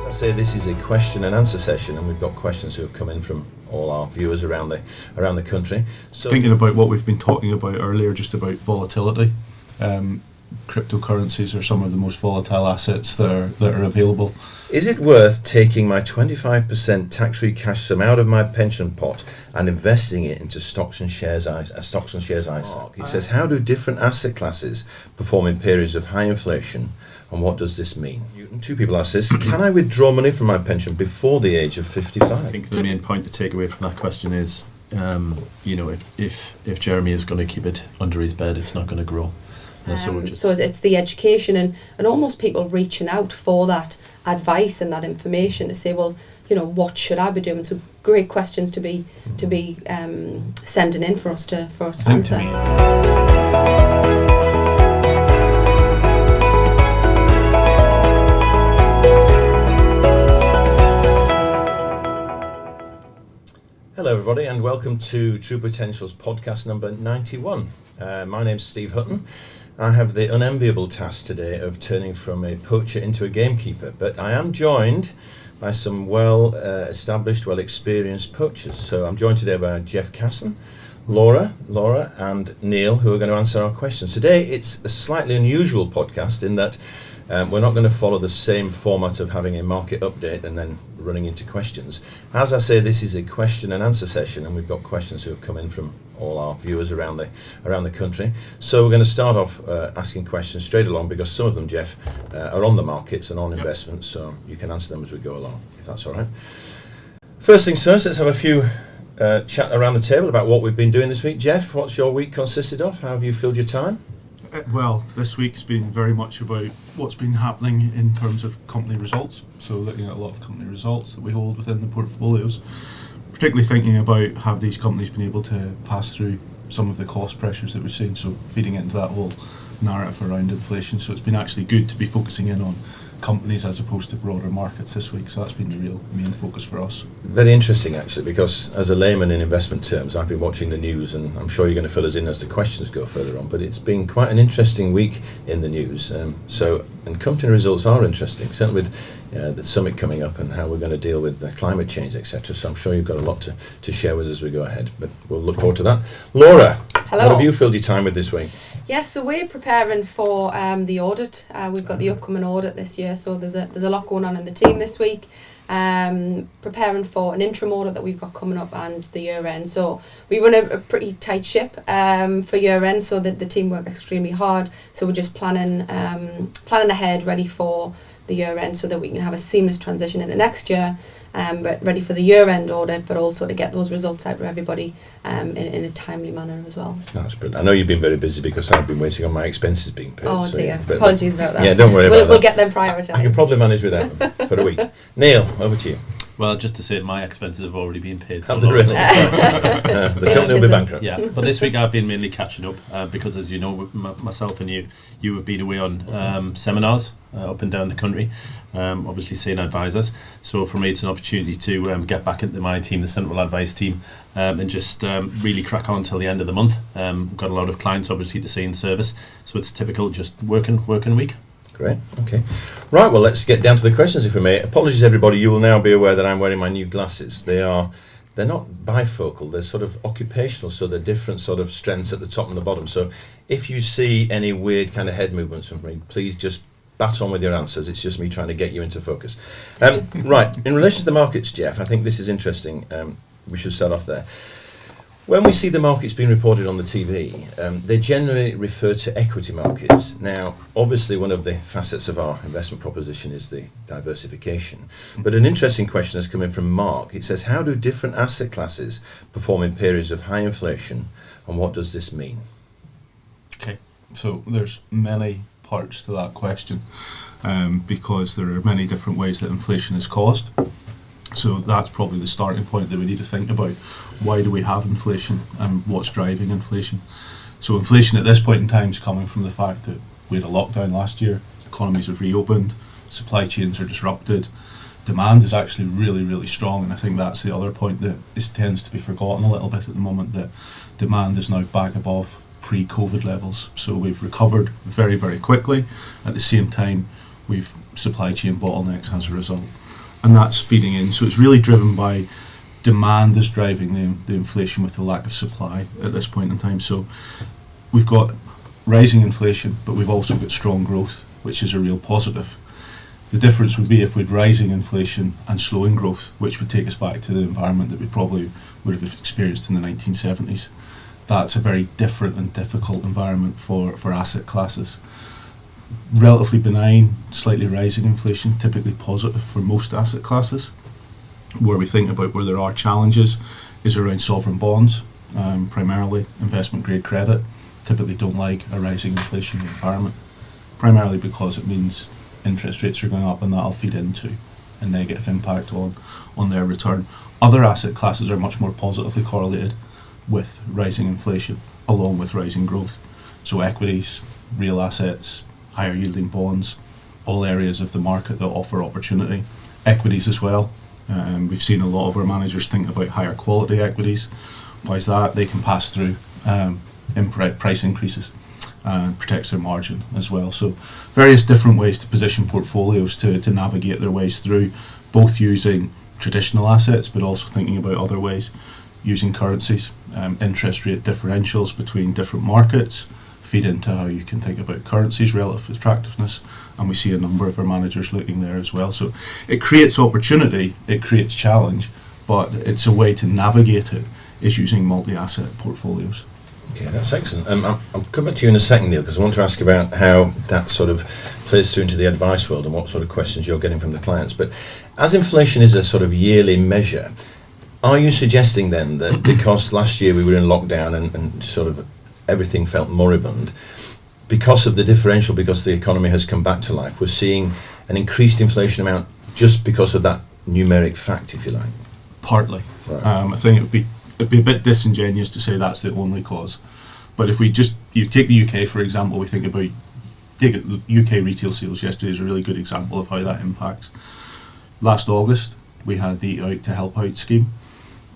I say, this is a question and answer session, and we've got questions who have come in from all our viewers around the country. So thinking about what we've been talking about earlier, just about volatility, cryptocurrencies are some of the most volatile assets that are available. Is it worth taking my 25% tax-free cash sum out of my pension pot and investing it into stocks and shares ISA? It says, how do different asset classes perform in periods of high inflation, and what does this mean? Two people ask this: can I withdraw money from my pension before the age of 55? I think the main point to take away from that question is, if Jeremy is going to keep it under his bed, it's not going to grow. So it's the education and almost people reaching out for that advice and that information to say, well, what should I be doing? So great questions to be sending in for us to answer. Hello everybody, and welcome to True Potentials podcast number 91. My name's Steve Hutton. I have the unenviable task today of turning from a poacher into a gamekeeper, but I am joined by some well-established, well-experienced poachers. So I'm joined today by Jeff Casson, Laura and Neil, who are going to answer our questions. Today it's a slightly unusual podcast in that we're not going to follow the same format of having a market update and then running into questions. As I say, this is a question and answer session, and we've got questions who have come in from all our viewers around the country. So we're going to start off asking questions straight along, because some of them, Jeff, are on the markets and on investments, so you can answer them as we go along, if that's all right. First things first, let's have a few chat around the table about what we've been doing this week. Jeff, what's your week consisted of? How have you filled your time? Well, this week's been very much about what's been happening in terms of company results. So looking at a lot of company results that we hold within the portfolios, particularly thinking about have these companies been able to pass through some of the cost pressures that we've seen, so feeding into that whole narrative around inflation. So it's been actually good to be focusing in on companies as opposed to broader markets this week, so that's been the real main focus for us. Very interesting actually, because as a layman in investment terms, I've been watching the news, and I'm sure you're going to fill us in as the questions go further on, but it's been quite an interesting week in the news. And company results are interesting, certainly with the summit coming up and how we're going to deal with climate change, etc. So I'm sure you've got a lot to share with us as we go ahead, but we'll look forward to that. Laura, hello. What have you filled your time with this week? Yes, so we're preparing for the audit. We've got the upcoming audit this year, so there's a lot going on in the team this week. Preparing for an interim audit that we've got coming up and the year end. So we run a pretty tight ship for year end, so that the team work extremely hard. So we're just planning ahead, ready for the year end, so that we can have a seamless transition into next year. Ready for the year-end audit, but also to get those results out to everybody in a timely manner as well. That's brilliant. I know you've been very busy because I've been waiting on my expenses being paid. Oh dear, yeah, apologies about that. Yeah, don't worry about that. We'll get them prioritised. I can probably manage without them for a week. Neil, over to you. Well, just to say, my expenses have already been paid. Have they really? The company will be bankrupt. Yeah, but this week I've been mainly catching up because, as you know, myself and you have been away on seminars up and down the country, obviously seeing advisors. So for me, it's an opportunity to get back into my team, the central advice team, and just really crack on till the end of the month. Got a lot of clients, obviously, to see in service. So it's typical just working week. Great, okay. Right, well, let's get down to the questions, if we may. Apologies, everybody, you will now be aware that I'm wearing my new glasses. They're not bifocal, they're sort of occupational, so they're different sort of strengths at the top and the bottom. So if you see any weird kind of head movements from me, please just bat on with your answers. It's just me trying to get you into focus. Right, in relation to the markets, Jeff, I think this is interesting. We should start off there. When we see the markets being reported on the TV, they generally refer to equity markets. Now, obviously, one of the facets of our investment proposition is the diversification. But an interesting question has come in from Mark. It says, how do different asset classes perform in periods of high inflation, and what does this mean? Okay, so there's many parts to that question, because there are many different ways that inflation is caused. So that's probably the starting point that we need to think about. Why do we have inflation and what's driving inflation? So inflation at this point in time is coming from the fact that we had a lockdown last year, economies have reopened, supply chains are disrupted, demand is actually really, really strong, and I think that's the other point that tends to be forgotten a little bit at the moment, that demand is now back above pre-COVID levels. So we've recovered very, very quickly. At the same time, we've supply chain bottlenecks as a result. and that's feeding in. So it's really driven by demand is driving the inflation with the lack of supply at this point in time. So we've got rising inflation, but we've also got strong growth, which is a real positive. The difference would be if we'd rising inflation and slowing growth, which would take us back to the environment that we probably would have experienced in the 1970s. That's a very different and difficult environment for asset classes. Relatively benign, slightly rising inflation, typically positive for most asset classes. Where we think about where there are challenges is around sovereign bonds, primarily investment grade credit. Typically don't like a rising inflation environment, primarily because it means interest rates are going up, and that'll feed into a negative impact on their return. Other asset classes are much more positively correlated with rising inflation along with rising growth. So equities, real assets, higher yielding bonds, all areas of the market that offer opportunity. Equities as well. We've seen a lot of our managers think about higher quality equities. Why is that? They can pass through price increases and protects their margin as well. So various different ways to position portfolios to navigate their ways through, both using traditional assets but also thinking about other ways, using currencies, interest rate differentials between different markets feed into how you can think about currencies' relative attractiveness, and we see a number of our managers looking there as well. So it creates opportunity, it creates challenge, but it's a way to navigate it is using multi-asset portfolios. Okay, that's excellent. I'll come back to you in a second, Neil, because I want to ask about how that sort of plays through into the advice world and what sort of questions you're getting from the clients. But as inflation is a sort of yearly measure, are you suggesting then that because last year we were in lockdown and sort of everything felt moribund, because of the differential, because the economy has come back to life, we're seeing an increased inflation amount just because of that numeric fact, if you like? Partly. Right. I think it'd be a bit disingenuous to say that's the only cause. But if you take the UK for example, we think about UK retail sales yesterday is a really good example of how that impacts. Last August we had the Eat Out to Help Out scheme,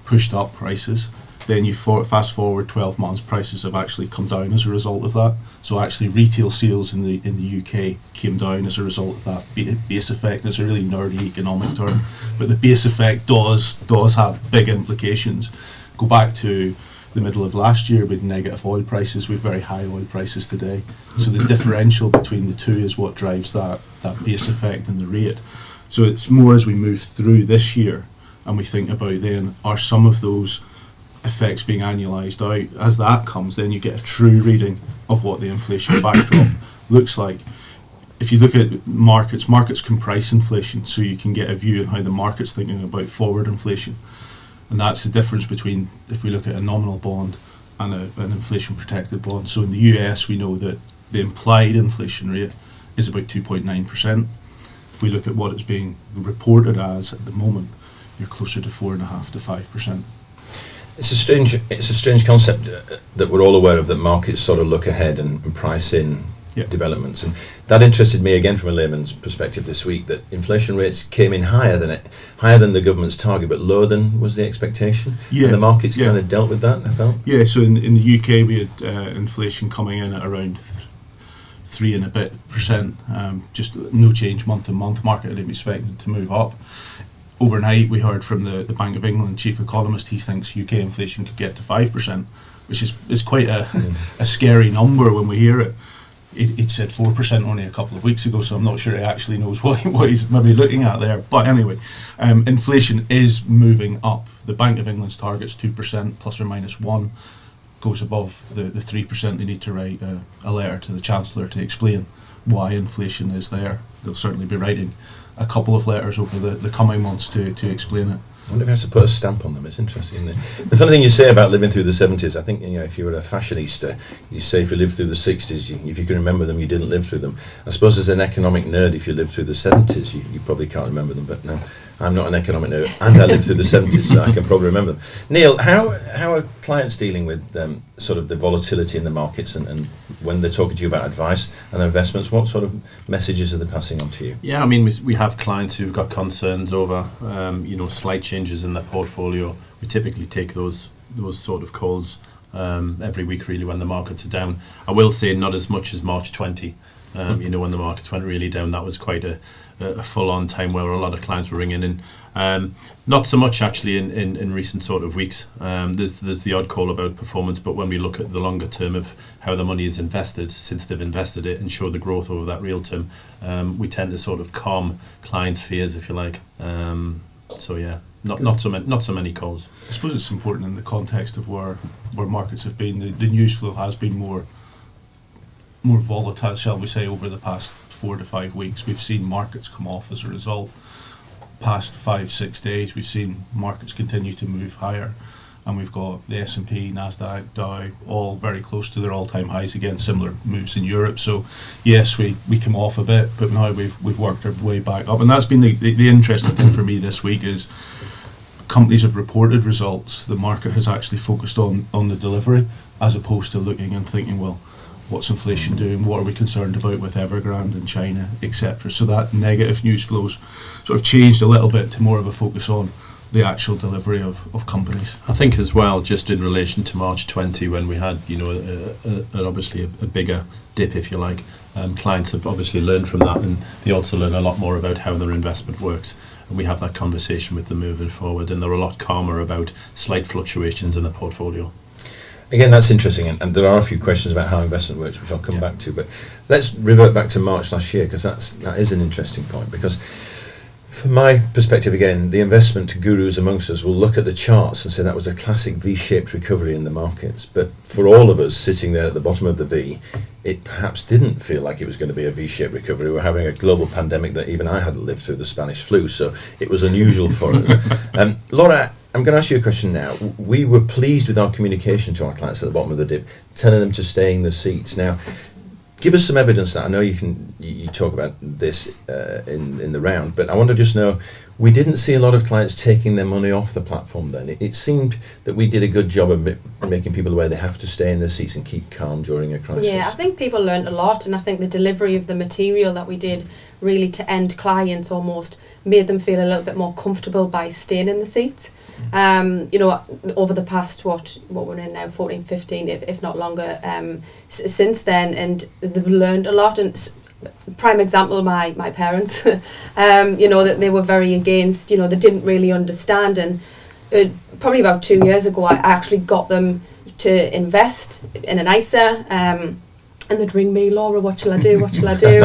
pushed up prices. Then you fast forward 12 months, prices have actually come down as a result of that. So actually retail sales in the UK came down as a result of that base effect. It's a really nerdy economic term, but the base effect does have big implications. Go back to the middle of last year with negative oil prices, with very high oil prices today. So the differential between the two is what drives that base effect and the rate. So it's more as we move through this year and we think about then, are some of those effects being annualised out? As that comes, then you get a true reading of what the inflation backdrop looks like. If you look at markets can price inflation, so you can get a view on how the market's thinking about forward inflation. And that's the difference between, if we look at a nominal bond and an inflation protected bond. So in the US we know that the implied inflation rate is about 2.9%. If we look at what it's being reported as at the moment, you're closer to 4.5% to 5%. It's a strange concept that we're all aware of, that markets sort of look ahead and price in developments, and that interested me again from a layman's perspective this week, that inflation rates came in higher than the government's target, but lower than was the expectation. And the markets kind of dealt with that, I felt. Yeah, so in the UK we had inflation coming in at around 3 and a bit percent, just no change month to month. Market had expected to move up. Overnight we heard from the Bank of England chief economist, he thinks UK inflation could get to 5%, which is quite a scary number when we hear it. He'd said 4% only a couple of weeks ago, so I'm not sure he actually knows what he's maybe looking at there. But anyway, inflation is moving up. The Bank of England's target's 2% plus or minus 1, goes above the 3%. They need to write a letter to the Chancellor to explain why inflation is there. They'll certainly be writing a couple of letters over the coming months to explain it. I wonder if he has to put a stamp on them. It's interesting, isn't it? The funny thing you say about living through the 70s, I think, if you were a fashionista, you say if you lived through the 60s, if you can remember them, you didn't live through them. I suppose as an economic nerd, if you lived through the 70s, you probably can't remember them, but no, I'm not an economic nerd, and I lived through the 70s, so I can probably remember them. Neil, how are clients dealing with sort of the volatility in the markets, and when they're talking to you about advice and investments, what sort of messages are they passing on to you? Yeah, I mean, we have clients who've got concerns over, slight changes in their portfolio. We typically take those sort of calls every week, really, when the markets are down. I will say not as much as March 20. When the markets went really down, that was quite a full-on time where a lot of clients were ringing in. Not so much actually in recent sort of weeks. There's the odd call about performance, but when we look at the longer term of how the money is invested, since they've invested it, and show the growth over that real term, we tend to sort of calm clients' fears, if you like. Not so many calls. I suppose it's important in the context of where markets have been. The news flow has been more volatile, shall we say, over the past 4 to 5 weeks. We've seen markets come off as a result. Past 5-6 days, we've seen markets continue to move higher, and we've got the S&P, Nasdaq, Dow, all very close to their all-time highs again. Similar moves in Europe. So yes, we come off a bit, but now we've worked our way back up, and that's been the interesting thing for me this week is companies have reported results. The market has actually focused on the delivery as opposed to looking and thinking, well, what's inflation doing? What are we concerned about with Evergrande and China, etc.? So that negative news flows sort of changed a little bit to more of a focus on the actual delivery of companies. I think as well, just in relation to March 20, when we had, obviously a bigger dip, if you like, clients have obviously learned from that, and they also learn a lot more about how their investment works. And we have that conversation with them moving forward, and they're a lot calmer about slight fluctuations in the portfolio. Again, that's interesting, and there are a few questions about how investment works, which I'll come back to. But let's revert back to March last year, because that is an interesting point. Because from my perspective, again, the investment gurus amongst us will look at the charts and say that was a classic V-shaped recovery in the markets. But for all of us sitting there at the bottom of the V, it perhaps didn't feel like it was going to be a V-shaped recovery. We're having a global pandemic that even I hadn't lived through, the Spanish flu, so it was unusual for us. Laura, I'm going to ask you a question now. We were pleased with our communication to our clients at the bottom of the dip, telling them to stay in the seats. Now, give us some evidence that I know you talk about this in the round, but I want to just know, we didn't see a lot of clients taking their money off the platform then. It seemed that we did a good job of making people aware they have to stay in their seats and keep calm during a crisis. Yeah, I think people learned a lot, and I think the delivery of the material that we did really to end clients almost made them feel a little bit more comfortable by staying in the seats. Over the past, what we're in now, 14, 15, if not longer, since then, and they've learned a lot. And prime example, my parents, that they were very against, they didn't really understand. And probably about 2 years ago, I actually got them to invest in an ISA, and they'd ring me, Laura, what shall I do? What shall I do?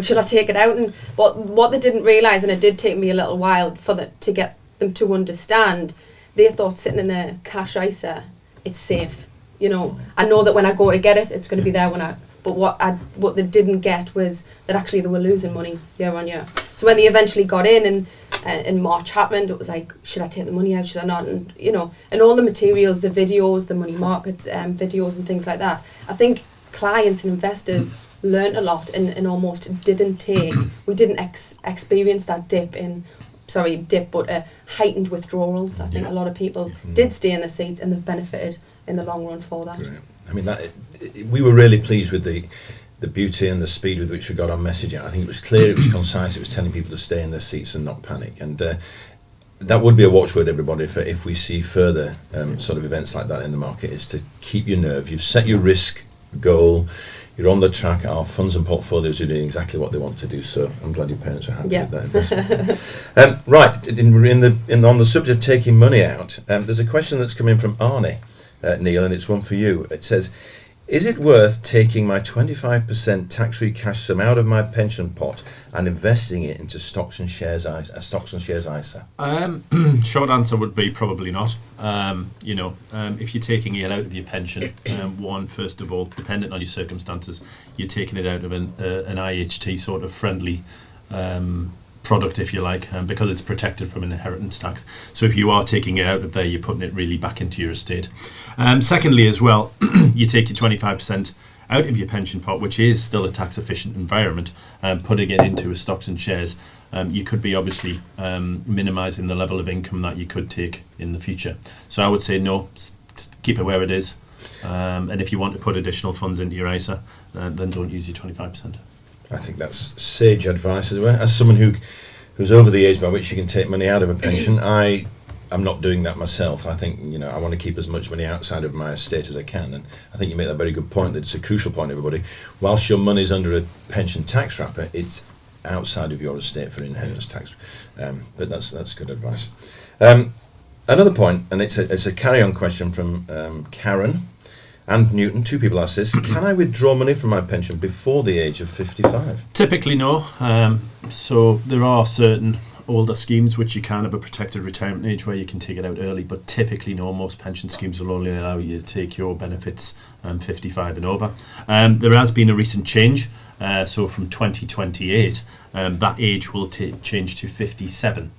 Should I take it out? And what they didn't realise, and it did take me a little while to get them to understand, they thought sitting in a cash ISA, it's safe. I know that when I go to get it, it's going to be there but what they didn't get was that actually they were losing money year on year. So when they eventually got in and March happened, it was like, should I take the money out, should I not? And and all the materials, the videos, the money market videos and things like that, I think clients and investors learnt a lot and almost we didn't experience that but heightened withdrawals. I think a lot of people did stay in the seats, and they've benefited in the long run for that. Great. I mean, we were really pleased with the beauty and the speed with which we got our message out. I think it was clear, it was concise, it was telling people to stay in their seats and not panic. And that would be a watchword, everybody, if we see further sort of events like that in the market, is to keep your nerve. You've set your risk goal. You're on the track. Our funds and portfolios are doing exactly what they want to do. So I'm glad your parents are happy with that investment. Right, on the subject of taking money out, there's a question that's come in from Arnie, Neil, and it's one for you. It says, is it worth taking my 25% tax-free cash sum out of my pension pot and investing it into stocks and shares ISA? Short answer would be probably not. If you're taking it out of your pension, first of all, dependent on your circumstances, you're taking it out of an IHT sort of friendly product, if you like, because it's protected from an inheritance tax. So if you are taking it out of there, you're putting it really back into your estate. Secondly, as well, you take your 25% out of your pension pot, which is still a tax efficient environment, putting it into stocks and shares. You could be obviously minimising the level of income that you could take in the future. So I would say no, keep it where it is. And if you want to put additional funds into your ISA, then don't use your 25%. I think that's sage advice as well. As someone who's over the age by which you can take money out of a pension, I I'm not doing that myself. I think, I want to keep as much money outside of my estate as I can. And I think you make that very good point, that it's a crucial point, everybody. Whilst your money's under a pension tax wrapper, it's outside of your estate for inheritance tax. But that's good advice. Another point, and it's a carry-on question from Karen and Newton. Two people asked this. Can I withdraw money from my pension before the age of 55? Typically, no. So there are certain older schemes which you can have a protected retirement age where you can take it out early, but typically no. Most pension schemes will only allow you to take your benefits 55 and over. There has been a recent change, so from 2028 that age will change to 57.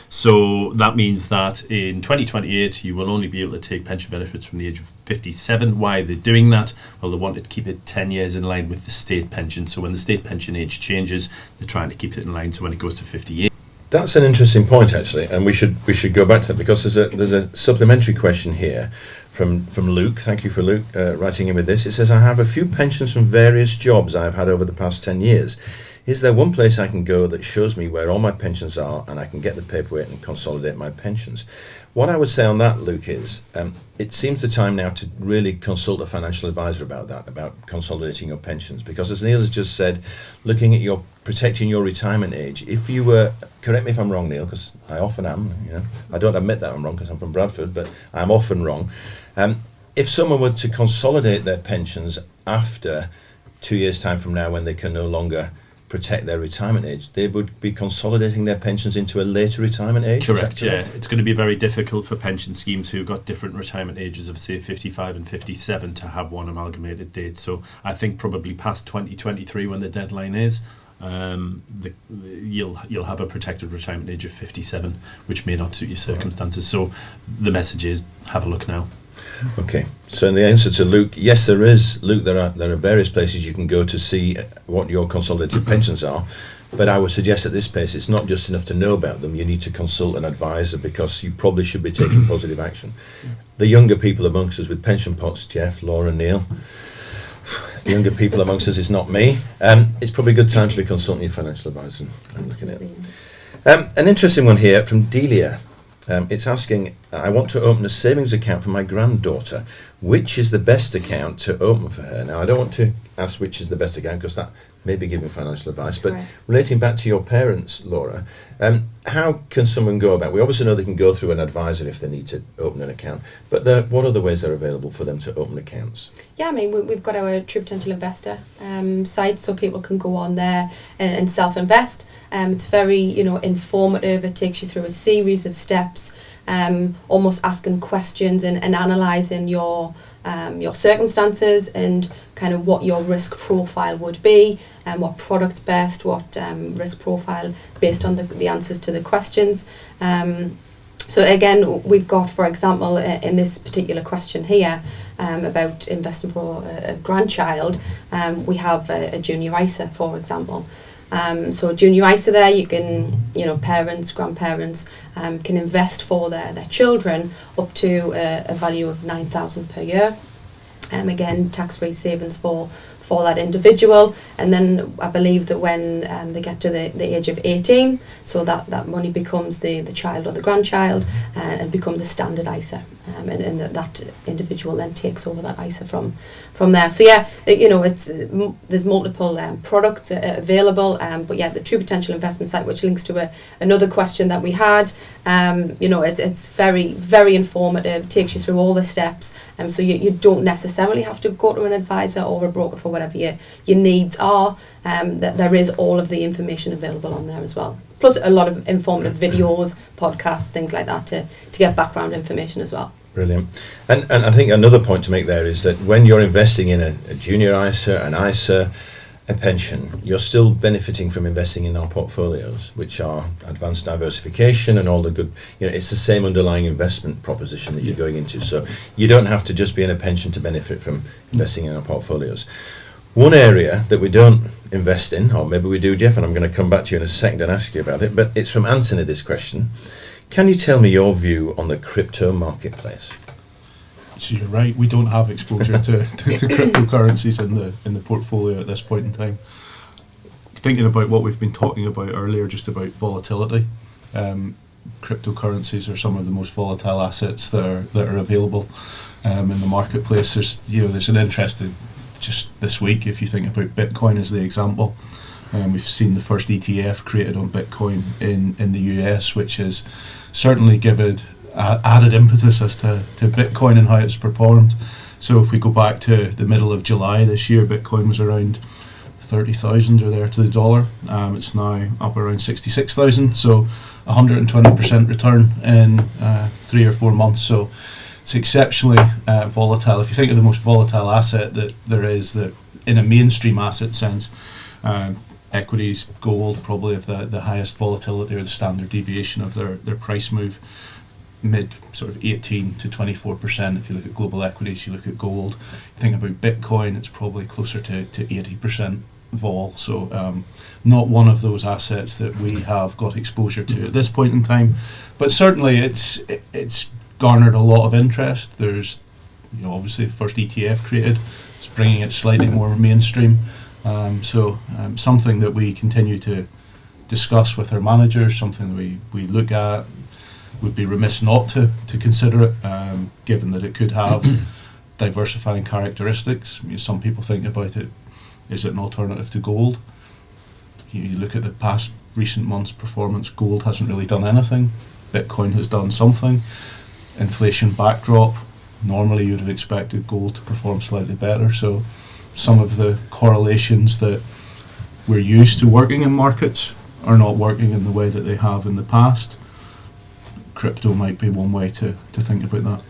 So that means that in 2028 you will only be able to take pension benefits from the age of 57. Why are they doing that? Well, they wanted to keep it 10 years in line with the state pension. So when the state pension age changes, they're trying to keep it in line, so when it goes to 58. That's an interesting point, actually, and we should go back to that, because there's a supplementary question here from Luke. Thank you for Luke writing in with this. It says, I have a few pensions from various jobs I've had over the past 10 years. Is there one place I can go that shows me where all my pensions are and I can get the paperwork and consolidate my pensions? What I would say on that, Luke, is it seems the time now to really consult a financial advisor about that, about consolidating your pensions. Because as Neil has just said, looking at protecting your retirement age, if you were, correct me if I'm wrong, Neil, because I often am, I don't admit that I'm wrong because I'm from Bradford, but I'm often wrong. If someone were to consolidate their pensions after 2 years' time from now, when they can no longer protect their retirement age, they would be consolidating their pensions into a later retirement age? Correct, yeah. It's going to be very difficult for pension schemes who've got different retirement ages of, say, 55 and 57 to have one amalgamated date. So I think probably past 2023, when the deadline is, you'll have a protected retirement age of 57, which may not suit your circumstances. So the message is, have a look now. Okay, so in the answer to Luke, yes, there is. Luke, there are various places you can go to see what your consolidated pensions are, but I would suggest at this pace it's not just enough to know about them. You need to consult an advisor, because you probably should be taking positive action. The younger people amongst us with pension pots, Jeff, Laura, Neil, the younger people amongst us is not me. It's probably a good time to be consulting your financial advisor and looking at it. An interesting one here from Delia. It's asking, I want to open a savings account for my granddaughter. Which is the best account to open for her? Now, I don't want to ask which is the best account, because that may be giving financial advice, but relating back to your parents, Laura, how can someone go about? We obviously know they can go through an advisor if they need to open an account, but what other ways are available for them to open accounts? Yeah, I mean, we've got our True Potential Investor site, so people can go on there and self-invest. It's very, informative. It takes you through a series of steps, almost asking questions and analysing your circumstances and kind of what your risk profile would be, and what product's best, what risk profile based on the answers to the questions. So again, we've got, for example, in this particular question here, about investing for a grandchild, we have a junior ISA, for example. So a junior ISA there, you can, parents, grandparents can invest for their children up to a value of $9,000 per year. Again, tax-free savings for that individual. And then I believe that when they get to the age of 18, so that money becomes the child or the grandchild, and becomes a standard ISA. And that individual then takes over that ISA from there. So yeah, there's multiple products available, but yeah, the True Potential Investment site, which links to another question that we had, it's very, very informative, takes you through all the steps, so you don't necessarily have to go to an advisor or a broker for whatever your needs are. That there is all of the information available on there as well. Plus a lot of informative videos, podcasts, things like that to get background information as well. Brilliant. And I think another point to make there is that when you're investing in a junior ISA, an ISA, a pension, you're still benefiting from investing in our portfolios, which are advanced diversification and all the good, it's the same underlying investment proposition that you're going into. So you don't have to just be in a pension to benefit from investing in our portfolios. One area that we don't invest in, or maybe we do, Jeff, and I'm going to come back to you in a second and ask you about it, but it's from Anthony, this question. Can you tell me your view on the crypto marketplace? So you're right, we don't have exposure to cryptocurrencies in the portfolio at this point in time. Thinking about what we've been talking about earlier, just about volatility, cryptocurrencies are some of the most volatile assets that are available in the marketplace. There's an interest in just this week, if you think about Bitcoin as the example. We've seen the first ETF created on Bitcoin in the US, which has certainly given added impetus as to Bitcoin and how it's performed. So if we go back to the middle of July this year, Bitcoin was around 30,000 or there to the dollar. It's now up around 66,000, so 120% return in 3 or 4 months. So it's exceptionally volatile. If you think of the most volatile asset that there is, that in a mainstream asset sense, equities, gold probably have the highest volatility or the standard deviation of their price move, mid sort of 18 to 24%. If you look at global equities, you look at gold. You think about Bitcoin, it's probably closer to 80% vol. So not one of those assets that we have got exposure to at this point in time, but certainly it's garnered a lot of interest. There's obviously the first ETF created, it's bringing it slightly more mainstream. Something that we continue to discuss with our managers, something that we look at. Would be remiss not to consider it, given that it could have diversifying characteristics. Some people think about it, is it an alternative to gold? You look at the past recent months' performance, gold hasn't really done anything. Bitcoin has done something. Inflation backdrop, normally you'd have expected gold to perform slightly better. So some of the correlations that we're used to working in markets are not working in the way that they have in the past. Crypto might be one way to think about that.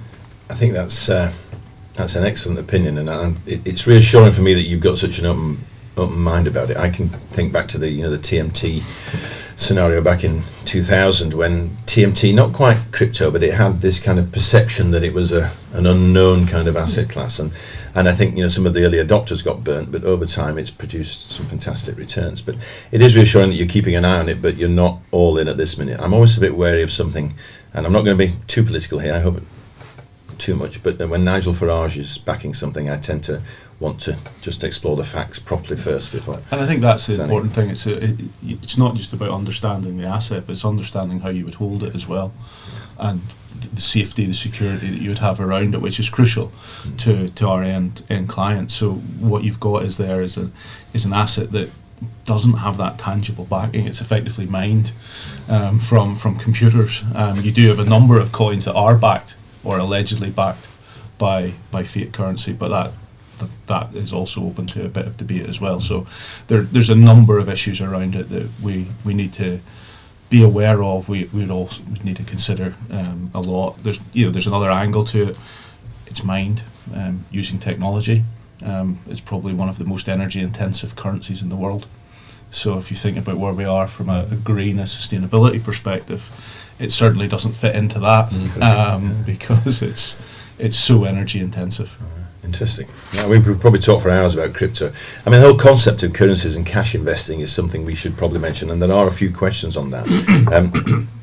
I think that's an excellent opinion, and it's reassuring for me that you've got such an open mind about it. I can think back to the TMT scenario back in 2000, when TMT, not quite crypto, but it had this kind of perception that it was an unknown kind of asset class, and I think some of the early adopters got burnt, but over time it's produced some fantastic returns. But it is reassuring that you're keeping an eye on it, but you're not all in at this minute. I'm always a bit wary of something, and I'm not going to be too political here, I hope too much, but when Nigel Farage is backing something, I tend to want to just explore the facts properly first before. And I think that's the important thing. It's not just about understanding the asset, but it's understanding how you would hold it as well, and the safety, the security that you would have around it, which is crucial to our end clients. So what you've got is an asset that doesn't have that tangible backing. It's effectively mined from computers. You do have a number of coins that are backed or allegedly backed by fiat currency, but that is also open to a bit of debate as well. So there's a number of issues around it that we need to be aware of. We'd also need to consider a lot. There's another angle to it. It's mined using technology. It's probably one of the most energy intensive currencies in the world. So if you think about where we are from a green, a sustainability perspective, it certainly doesn't fit into that because it's so energy intensive. Interesting. Now, we could probably talk for hours about crypto. I mean, the whole concept of currencies and cash investing is something we should probably mention, and there are a few questions on that.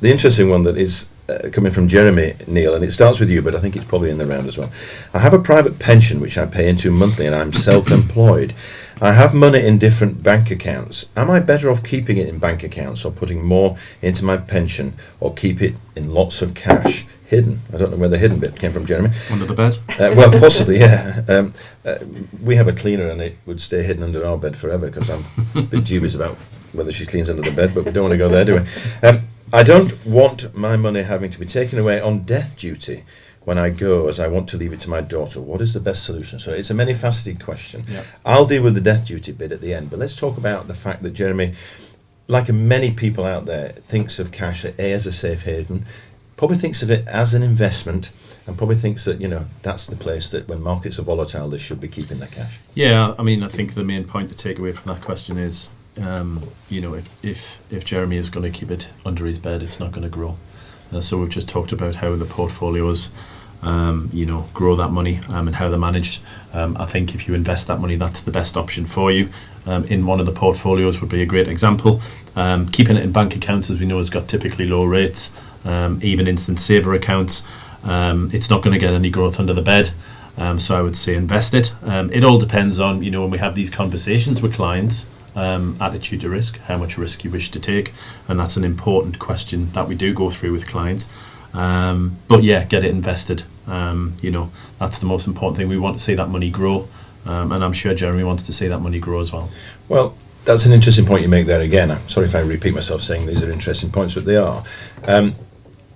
The interesting one that is coming from Jeremy, Neil, and it starts with you, but I think it's probably in the round as well. I have a private pension which I pay into monthly, and I'm self-employed. I have money in different bank accounts. Am I better off keeping it in bank accounts or putting more into my pension, or keep it in lots of cash hidden? I don't know where the hidden bit came from, Jeremy. Under the bed? Well, possibly, yeah. We have a cleaner and it would stay hidden under our bed forever, because I'm a bit dubious about whether she cleans under the bed, but we don't want to go there, do we? I don't want my money having to be taken away on death duty when I go, as I want to leave it to my daughter. What is the best solution? So it's a many-faceted question. Yeah. I'll deal with the death duty bit at the end, but let's talk about the fact that Jeremy, like many people out there, thinks of cash as a safe haven, probably thinks of it as an investment, and probably thinks that that's the place that when markets are volatile they should be keeping their cash. Yeah, I mean, I think the main point to take away from that question is if Jeremy is going to keep it under his bed, it's not going to grow. So we've just talked about how the portfolios grow that money and how they're managed. I think if you invest that money, that's the best option for you. In one of the portfolios would be a great example. Keeping it in bank accounts, as we know, has got typically low rates. Even instant saver accounts, it's not going to get any growth under the bed. So I would say invest it. It all depends on, when we have these conversations with clients, attitude to risk, how much risk you wish to take, and that's an important question that we do go through with clients. But yeah, get it invested. That's the most important thing. We want to see that money grow, and I'm sure Jeremy wants to see that money grow as well. Well, that's an interesting point you make there again. I'm sorry if I repeat myself saying these are interesting points, but they are.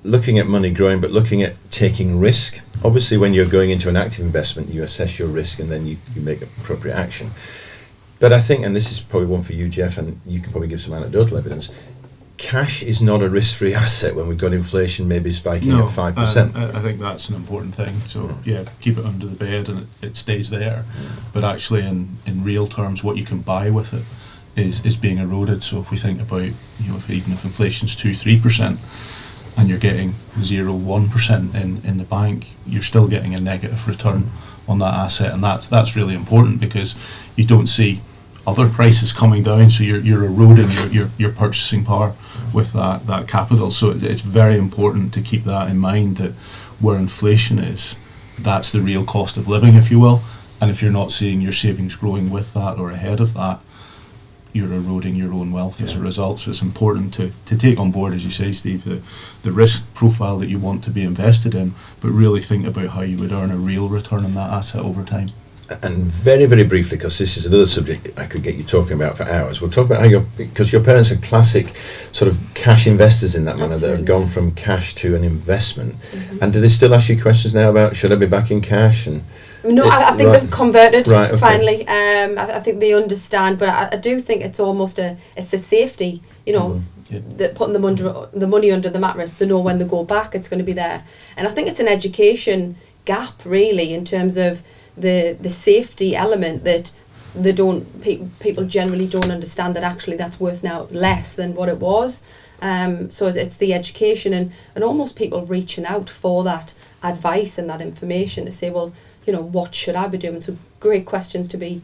Looking at money growing, but looking at taking risk. Obviously, when you're going into an active investment, you assess your risk and then you make appropriate action. But I think, and this is probably one for you, Jeff, and you can probably give some anecdotal evidence, cash is not a risk-free asset when we've got inflation maybe spiking at 5%. I think that's an important thing. So, keep it under the bed and it stays there. But actually, in real terms, what you can buy with it is being eroded. So if we think about, even if inflation's 2-3%, and you're getting 0-1% in the bank, you're still getting a negative return on that asset, and that's really important because you don't see other prices coming down, so you're eroding your purchasing power with that capital. So it's very important to keep that in mind, that where inflation is, that's the real cost of living, if you will, and if you're not seeing your savings growing with that or ahead of that, you're eroding your own wealth as a result. So it's important to take on board, as you say, Steve, the risk profile that you want to be invested in, but really think about how you would earn a real return on that asset over time. And very, very briefly, because this is another subject I could get you talking about for hours, we'll talk about how because your parents are classic sort of cash investors in that manner. Absolutely. That have gone from cash to an investment. Mm-hmm. And do they still ask you questions now about, should I be back in cash? And no, I think they've converted finally. I think they understand, but I do think it's almost it's a safety, that putting the money under the mattress. They know when they go back, it's going to be there. And I think it's an education gap, really, in terms of the safety element that people generally don't understand, that actually that's worth now less than what it was. So it's the education and almost people reaching out for that advice and that information to say, well, what should I be doing? So great questions to be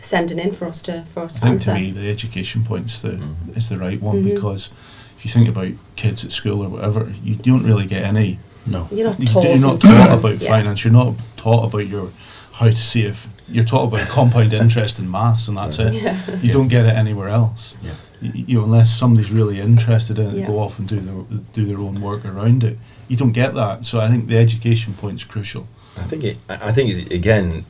sending in for us to answer. I think to me the education point is the right one, because if you think about kids at school or whatever, you don't really get any. No, you're not taught. About finance. You're not taught about how to save. You're taught about compound interest in maths, and that's it. Yeah. You don't get it anywhere else. Yeah. Unless somebody's really interested in it, go off and do their own work around it. You don't get that. So I think the education point is crucial. I think again,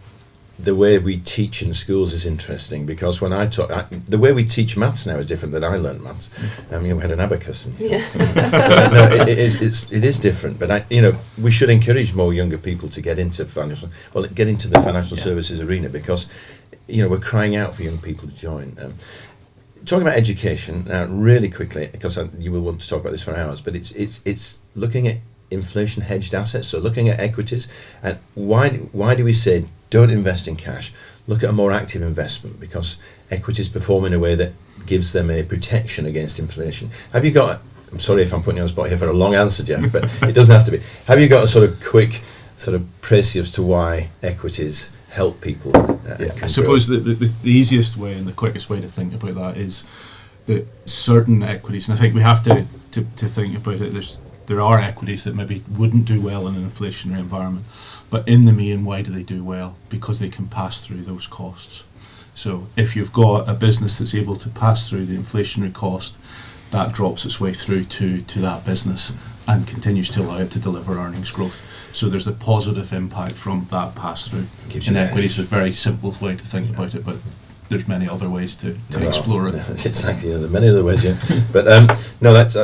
the way we teach in schools is interesting, because when the way we teach maths now is different than I learned maths. We had an abacus. And, it is different. But we should encourage more younger people to get into the financial services arena, because we're crying out for young people to join. Talking about education now, really quickly, because you will want to talk about this for hours. But it's looking at inflation hedged assets, so looking at equities, and why do we say don't invest in cash, look at a more active investment, because equities perform in a way that gives them a protection against inflation. Have you got, I'm sorry if I'm putting you on the spot here for a long answer, Jeff, but it doesn't have to be. Have you got a sort of quick sort of précis as to why equities help people? I suppose the easiest way and the quickest way to think about that is that certain equities, and I think we have to think about it, there are equities that maybe wouldn't do well in an inflationary environment, but in the main, why do they do well? Because they can pass through those costs. So if you've got a business that's able to pass through the inflationary cost, that drops its way through to that business and continues to allow it to deliver earnings growth. So there's a positive impact from that pass-through. In equities, is a very simple way to think about it, but there's many other ways to explore it. Exactly, there are many other ways, But no, that's.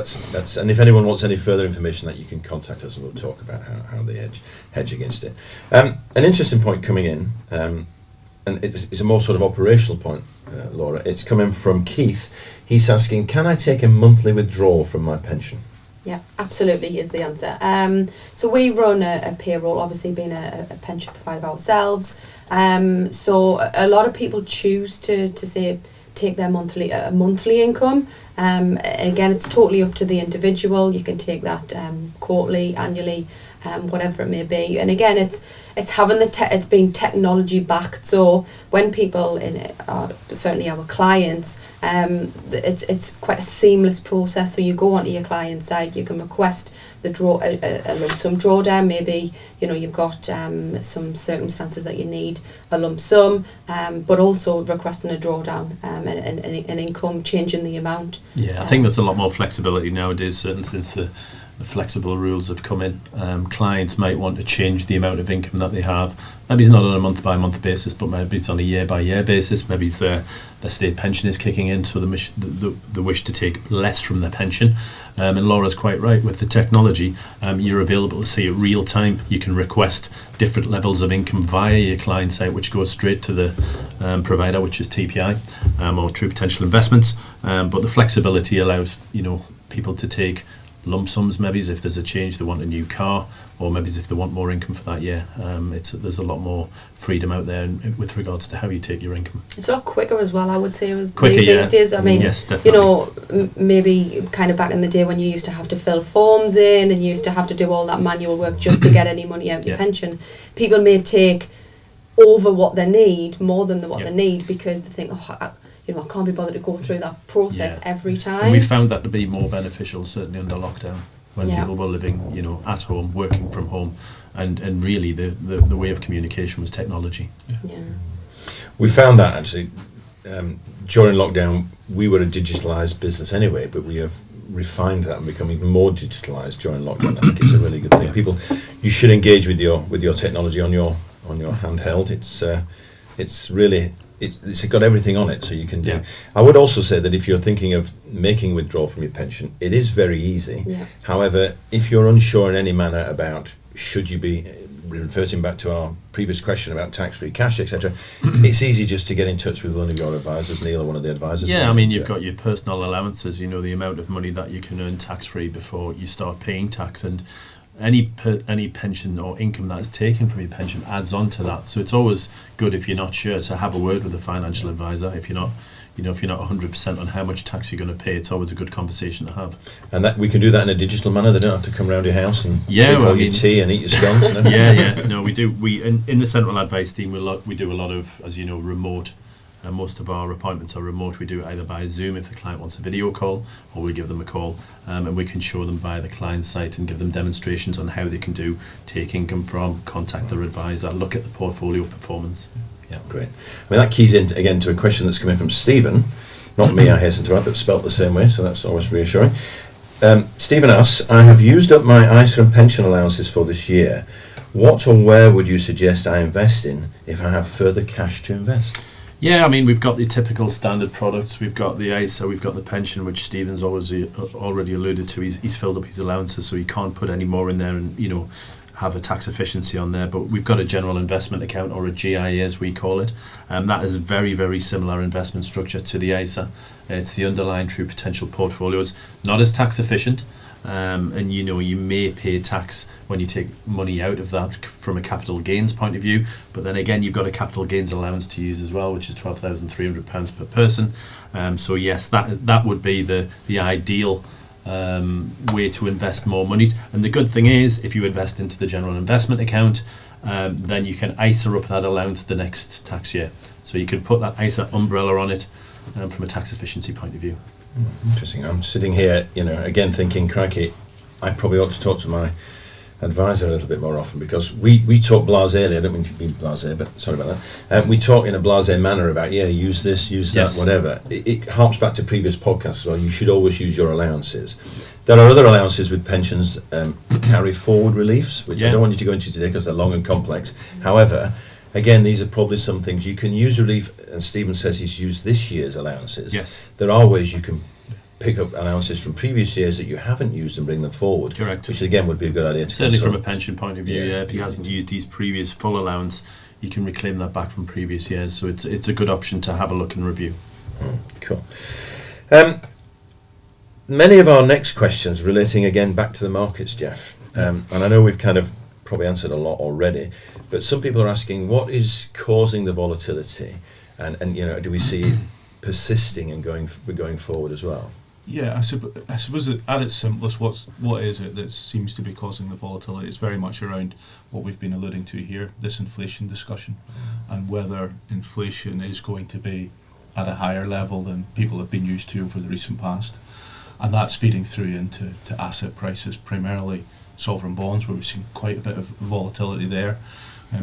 And if anyone wants any further information, that you can contact us, and we'll talk about how they hedge against it. An interesting point coming in, and it's a more sort of operational point, Laura. It's coming from Keith. He's asking, can I take a monthly withdrawal from my pension? Yeah, absolutely is the answer. So we run a payroll, obviously being a pension provider ourselves. So a lot of people choose to say take their monthly income. Again, it's totally up to the individual. You can take that quarterly, annually, whatever it may be. And again, it's having it's being technology backed. So when people certainly our clients, it's quite a seamless process. So you go onto your client side, you can request the a lump sum drawdown. Maybe you've got some circumstances that you need a lump sum, but also requesting a drawdown and an income, changing the amount. Yeah, I think there's a lot more flexibility nowadays, certainly since the flexible rules have come in. Clients might want to change the amount of income that they have. Maybe it's not on a month-by-month basis, but maybe it's on a year-by-year basis. Maybe it's their state pension is kicking in, so the wish to take less from their pension. And Laura's quite right, with the technology, you're available to see it real time. You can request different levels of income via your client site, which goes straight to the provider, which is TPI or True Potential Investments. But the flexibility allows people to take lump sums, maybe if there's a change, they want a new car, or maybe if they want more income for that year. There's a lot more freedom out there with regards to how you take your income. It's a lot quicker as well, I would say, these days. I mean, yes, definitely. Maybe kind of back in the day when you used to have to fill forms in and you used to have to do all that manual work just to get any money out of your pension. People may take over what they need, more than what they need, because they think, I can't be bothered to go through that process every time. And we found that to be more beneficial, certainly under lockdown, when people were living, at home, working from home, and really the way of communication was technology. Yeah. We found that actually during lockdown. We were a digitalised business anyway, but we have refined that and become even more digitalised during lockdown. I think it's a really good thing. People, you should engage with your technology on your handheld. It's really. It's got everything on it, so you can do. Yeah. I would also say that if you're thinking of making withdrawal from your pension, it is very easy. Yeah. However, if you're unsure in any manner about should you be reverting back to our previous question about tax-free cash, etc., it's easy just to get in touch with one of your advisors, Neil, or one of the advisors. Yeah, I mean, you've got your personal allowances, the amount of money that you can earn tax-free before you start paying tax, and any pension or income that is taken from your pension adds on to that. So it's always good, if you're not sure, to have a word with a financial advisor. If you're not 100% on how much tax you're going to pay, it's always a good conversation to have. And that we can do that in a digital manner. They don't have to come around your house and drink all your tea and eat your scones. No, we do. We in the central advice team, we do a lot of, as you know, remote. And most of our appointments are remote. We do it either by Zoom if the client wants a video call, or we give them a call, and we can show them via the client site and give them demonstrations on how they can take income from, contact their advisor, look at the portfolio performance. Yeah, great. I mean, that keys in again to a question that's coming from Stephen, not me, I hasten to add, but spelt the same way, so that's always reassuring. Stephen asks, I have used up my ISA and pension allowances for this year. What or where would you suggest I invest in if I have further cash to invest? Yeah, I mean, we've got the typical standard products. We've got the ISA, we've got the pension, which Stephen's already alluded to. He's filled up his allowances, so he can't put any more in there and, have a tax efficiency on there. But we've got a general investment account, or a GIA as we call it. That is a very, very similar investment structure to the ISA. It's the underlying True Potential portfolios, not as tax efficient. And you may pay tax when you take money out of that from a capital gains point of view, but then again you've got a capital gains allowance to use as well, which is £12,300 per person. So yes, that would be the ideal way to invest more monies. And the good thing is, if you invest into the general investment account, then you can ISA up that allowance the next tax year. So you can put that ISA umbrella on it from a tax efficiency point of view. Interesting. I'm sitting here, again thinking, crikey, I probably ought to talk to my advisor a little bit more often, because we talk blasé. I don't mean to be blasé, but sorry about that. We talk in a blasé manner about, use this, use that, whatever. It harps back to previous podcasts as well. You should always use your allowances. There are other allowances with pensions, carry forward reliefs, which I don't want you to go into today because they're long and complex. However, again, these are probably some things you can use relief, and Stephen says he's used this year's allowances. Yes. There are ways you can pick up allowances from previous years that you haven't used and bring them forward. Correct. Which again would be a good idea to certainly from a pension point of view. If he hasn't used his previous full allowance, you can reclaim that back from previous years. So it's a good option to have a look and review. Cool. Many of our next questions relating again back to the markets, Jeff. And I know we've kind of probably answered a lot already, but some people are asking what is causing the volatility, and do we see it persisting and going forward as well? Yeah, I suppose that at its simplest, what is it that seems to be causing the volatility? It's very much around what we've been alluding to here, this inflation discussion, and whether inflation is going to be at a higher level than people have been used to over the recent past. And that's feeding through into asset prices, primarily sovereign bonds, where we've seen quite a bit of volatility there.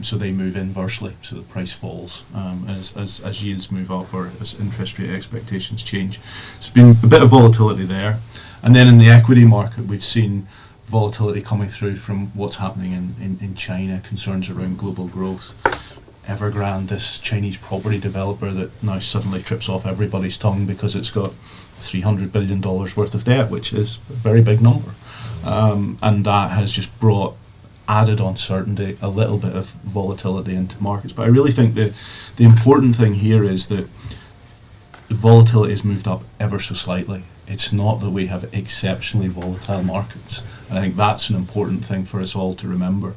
So they move inversely, so the price falls as yields move up or as interest rate expectations change. So there's been a bit of volatility there. And then in the equity market, we've seen volatility coming through from what's happening in China, concerns around global growth. Evergrande, this Chinese property developer that now suddenly trips off everybody's tongue because it's got $300 billion worth of debt, which is a very big number. And that has just brought added uncertainty, a little bit of volatility into markets. But I really think that the important thing here is that the volatility has moved up ever so slightly. It's not that we have exceptionally volatile markets. And I think that's an important thing for us all to remember.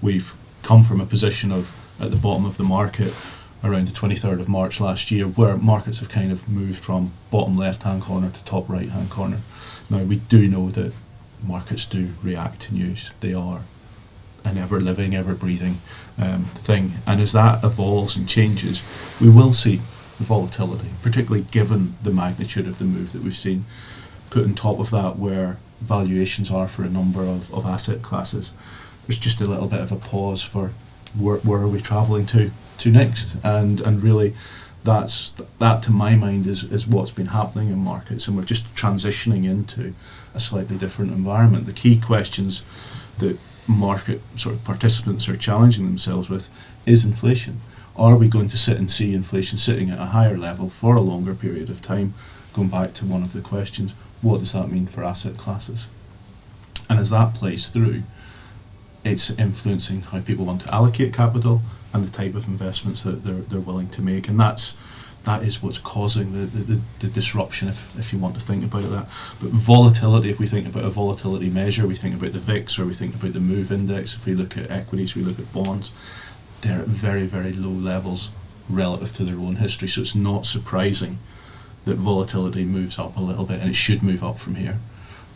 We've come from a position of at the bottom of the market around the 23rd of March last year, where markets have kind of moved from bottom left-hand corner to top right-hand corner. Now, we do know that markets do react to news. They are an ever-living, ever-breathing thing. And as that evolves and changes, we will see volatility, particularly given the magnitude of the move that we've seen. Put on top of that where valuations are for a number of asset classes, there's just a little bit of a pause for where are we travelling to next. And really, that to my mind is what's been happening in markets, and we're just transitioning into a slightly different environment. The key questions that market sort of participants are challenging themselves with is inflation. Are we going to sit and see inflation sitting at a higher level for a longer period of time? Going back to one of the questions, what does that mean for asset classes? And as that plays through, it's influencing how people want to allocate capital and the type of investments that they're willing to make. And that is what's causing the disruption, if you want to think about it that. But volatility, if we think about a volatility measure, we think about the VIX or we think about the MOVE index. If we look at equities, we look at bonds, they're at very, very low levels relative to their own history. So it's not surprising that volatility moves up a little bit, and it should move up from here.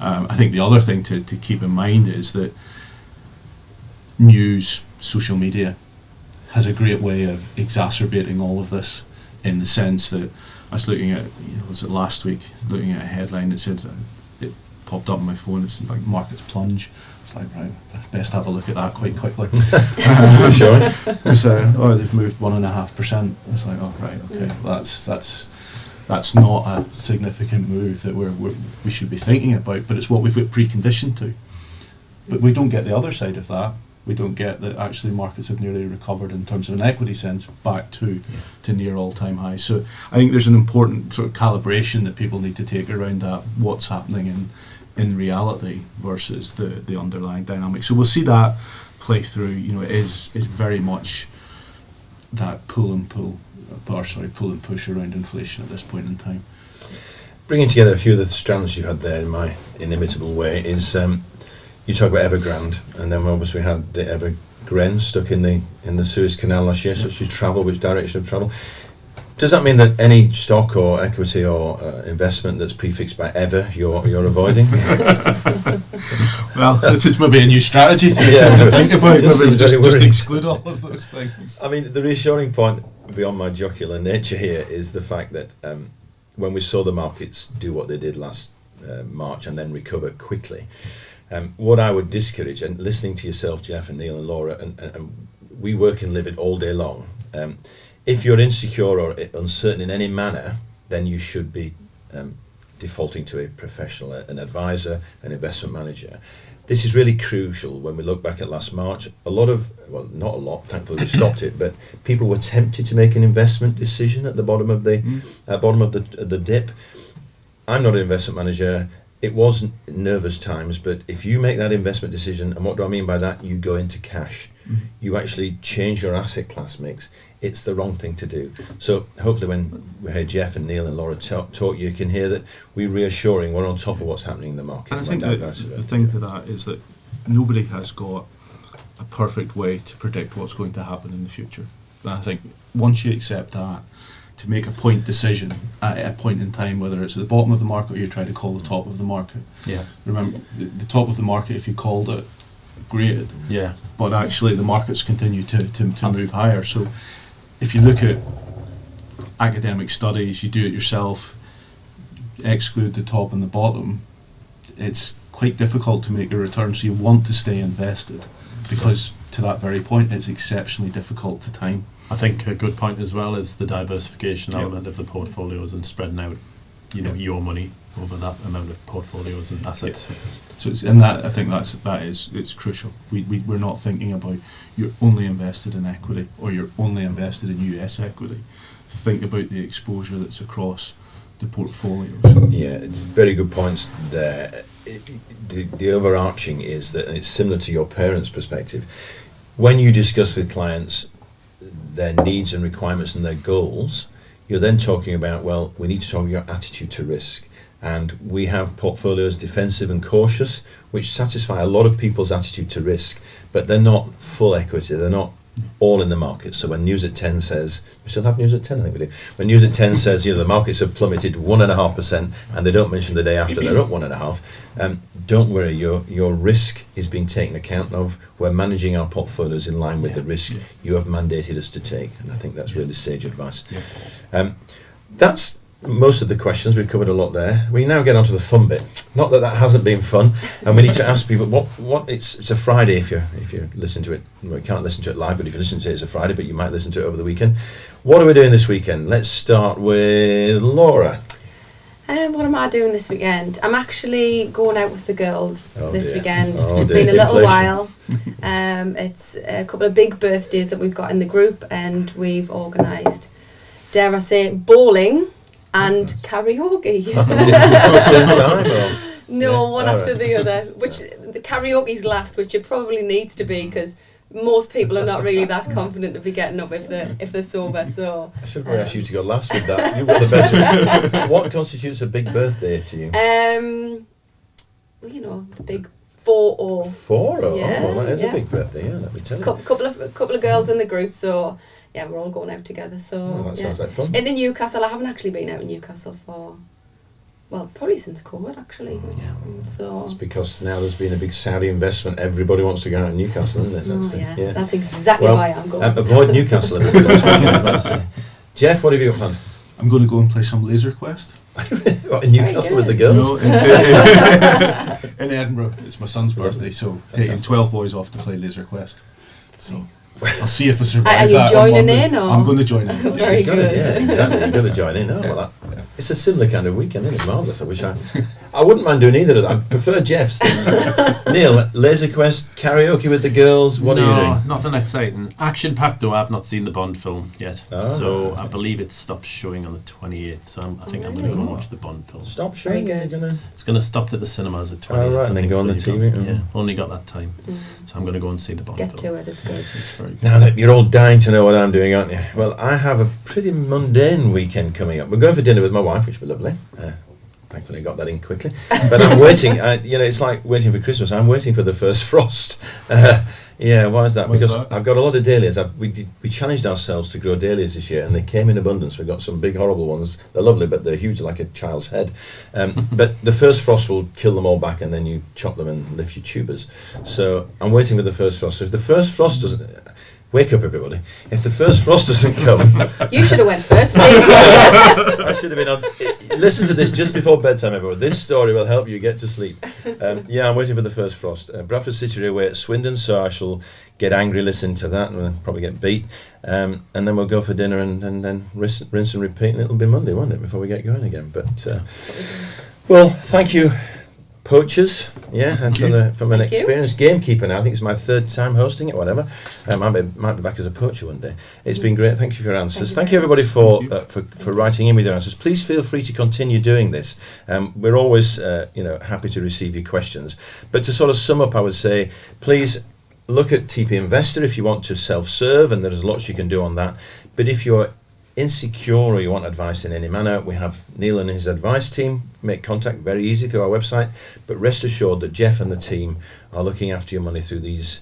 I think the other thing to keep in mind is that news, social media, has a great way of exacerbating all of this, in the sense that I was looking at, was it last week, looking at a headline that said, it popped up on my phone, it's like markets plunge. It's like, right, best have a look at that quite quickly. Sure. It's, they've moved 1.5%. It's like, oh right, okay, that's not a significant move that we should be thinking about, but it's what we've got preconditioned to. But we don't get the other side of that. We don't get that actually markets have nearly recovered in terms of an equity sense back to near all-time highs. So I think there's an important sort of calibration that people need to take around that, what's happening in reality versus the underlying dynamic. So we'll see that play through. It is very much that pull and push around inflation at this point in time. Bringing together a few of the strands you've had there in my inimitable way is you talk about Evergrande, and then obviously we had the Evergrande stuck in the Suez Canal last year. So you travel, which direction of travel? Does that mean that any stock or equity or investment that's prefixed by ever you're avoiding? Well, it's maybe a new strategy to think about. Maybe just exclude all of those things. I mean, the reassuring point beyond my jocular nature here is the fact that when we saw the markets do what they did last March and then recover quickly, what I would discourage, and listening to yourself, Jeff, and Neil and Laura, and we work and live it all day long. If you're insecure or uncertain in any manner, then you should be defaulting to a professional, an advisor, an investment manager. This is really crucial when we look back at last March. Not a lot, thankfully we stopped it, but people were tempted to make an investment decision at the bottom of the dip. I'm not an investment manager. It wasn't nervous times, but if you make that investment decision, and what do I mean by that? You go into cash. You actually change your asset class mix. It's the wrong thing to do. So hopefully when we hear Jeff and Neil and Laura talk, you can hear that we're reassuring, we're on top of what's happening in the market. And I think the thing to that is that nobody has got a perfect way to predict what's going to happen in the future. And I think once you accept that, to make a point decision at a point in time, whether it's at the bottom of the market or you're trying to call the top of the market. Yeah. Remember, the top of the market, if you called it, great. Yeah. But actually the markets continue to move higher. So if you look at academic studies, you do it yourself, exclude the top and the bottom, it's quite difficult to make a return. So you want to stay invested, because to that very point, it's exceptionally difficult to time. I think a good point as well is the diversification Yep. element of the portfolios and spreading out, your money over that amount of portfolios and assets. So it's, and that, I think it's crucial. We're not thinking about you're only invested in equity or you're only invested in US equity. Think about the exposure that's across the portfolios. Yeah, very good points there. The overarching is that, and it's similar to your parents' perspective, when you discuss with clients their needs and requirements and their goals, you're then talking about, well, we need to talk about your attitude to risk. And we have portfolios defensive and cautious, which satisfy a lot of people's attitude to risk, but they're not full equity, they're not all in the market. So when News at 10 says, we still have News at 10, I think we do. When News at 10 says, the markets have plummeted 1.5%, and they don't mention the day after they're up 1.5%, don't worry, your risk is being taken account of. We're managing our portfolios in line with the risk you have mandated us to take, and I think that's really sage advice. That's most of the questions. We've covered a lot there. We now get on to the fun bit. Not that hasn't been fun, and we need to ask people what it's a Friday if you listen to it. Well, you can't listen to it live, but if you listen to it, it's a Friday, but you might listen to it over the weekend. What are we doing this weekend? Let's start with Laura. What am I doing this weekend? I'm actually going out with the girls this weekend. It's dear. been a little Inflation. while. It's a couple of big birthdays that we've got in the group, and we've organised, dare I say, bowling and karaoke. At the same time? Or? No, Yeah, one after the other. Which the karaoke's last, which it probably needs to be, because most people are not really that confident to be getting up if they're sober. So I should probably ask you to go last with that. You've got the best one. What constitutes a big birthday to you? Well, the big 4-0. 4? Yeah, Oh, that is yeah. a big birthday. Yeah, let me tell you. Couple of girls in the group, so yeah, we're all going out together. So Oh, that sounds like fun. into Newcastle. I haven't actually been out in Newcastle for, well, probably since COVID actually. So It's because now there's been a big Saudi investment. Everybody wants to go out in Newcastle, isn't it? that's exactly why I'm going. Avoid Newcastle. Everybody this weekend, I'd say. Jeff, what have you got planned? I'm going to go and play some Laser Quest. What, in Newcastle with the girls? No, in Edinburgh. It's my son's birthday, so taking 12 boys off to play Laser Quest. So I'll see if I survive. Are you that on joining Monday. in, or? I'm going to join in. Very good. Yeah, exactly. You've got to join in. Oh, well, it's a similar kind of weekend, isn't it? Marvellous. I wouldn't mind doing either of them. I prefer Jeff's. Neil, Laser Quest, karaoke with the girls. What are you doing? Nothing exciting. Action-packed though. I've not seen the Bond film yet, Oh, so right. I believe it stops showing on the 28th. So I think I'm going to go and watch the Bond film. Stop showing. Very Is it gonna? It's going to stop at the cinemas at 28th. Oh, right, and I then think, go on the you've TV. got- yeah, only got that time, so I'm going to go and see the Bond Get film. to it. It's good. It's very good. Now that you're all dying to know what I'm doing, aren't you? Well, I have a pretty mundane weekend coming up. We're going for dinner with my wife, which will be lovely. Thankfully, I got that in quickly. But I'm waiting. It's like waiting for Christmas. I'm waiting for the first frost. Yeah, why is that? Why's Because that? I've got a lot of dahlias. We challenged ourselves to grow dahlias this year, and they came in abundance. We've got some big, horrible ones. They're lovely, but they're huge, like a child's head. But the first frost will kill them all back, and then you chop them and lift your tubers. So I'm waiting for the first frost. So if the first frost doesn't... Wake up, everybody. If the first frost doesn't come... You should have went first. Steve. I should have been on... Listen to this just before bedtime, everyone. This story will help you get to sleep. I'm waiting for the first frost. Bradford City are away at Swindon, so I shall get angry listening to that and I'll probably get beat. And then we'll go for dinner and then rinse and repeat, and it'll be Monday, won't it, before we get going again. But, well, thank you, poachers, and from an Thank you. experienced gamekeeper now. I think it's my third time hosting it, whatever. Might be back as a poacher one day. It's been great. Thank you for your answers. Thank you everybody for writing in with your answers. Please feel free to continue doing this. We're always happy to receive your questions. But to sort of sum up, I would say, please look at TP Investor if you want to self-serve, and there's lots you can do on that. But if you're insecure or you want advice in any manner, we have Neil and his advice team. Make contact very easy through our website, but rest assured that Jeff and the team are looking after your money through these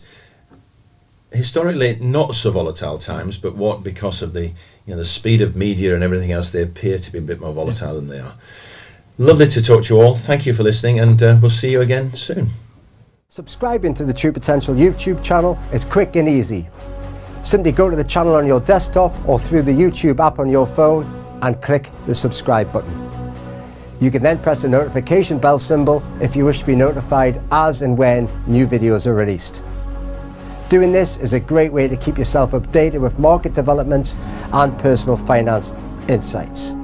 historically not so volatile times, but because of the the speed of media and everything else, they appear to be a bit more volatile than they are. Lovely to talk to you all. Thank you for listening, and we'll see you again soon. Subscribing to the True Potential YouTube channel is quick and easy. Simply go to the channel on your desktop or through the YouTube app on your phone and click the subscribe button. You can then press the notification bell symbol if you wish to be notified as and when new videos are released. Doing this is a great way to keep yourself updated with market developments and personal finance insights.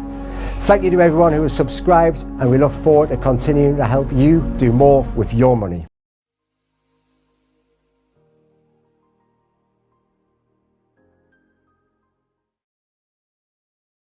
Thank you to everyone who has subscribed, and we look forward to continuing to help you do more with your money.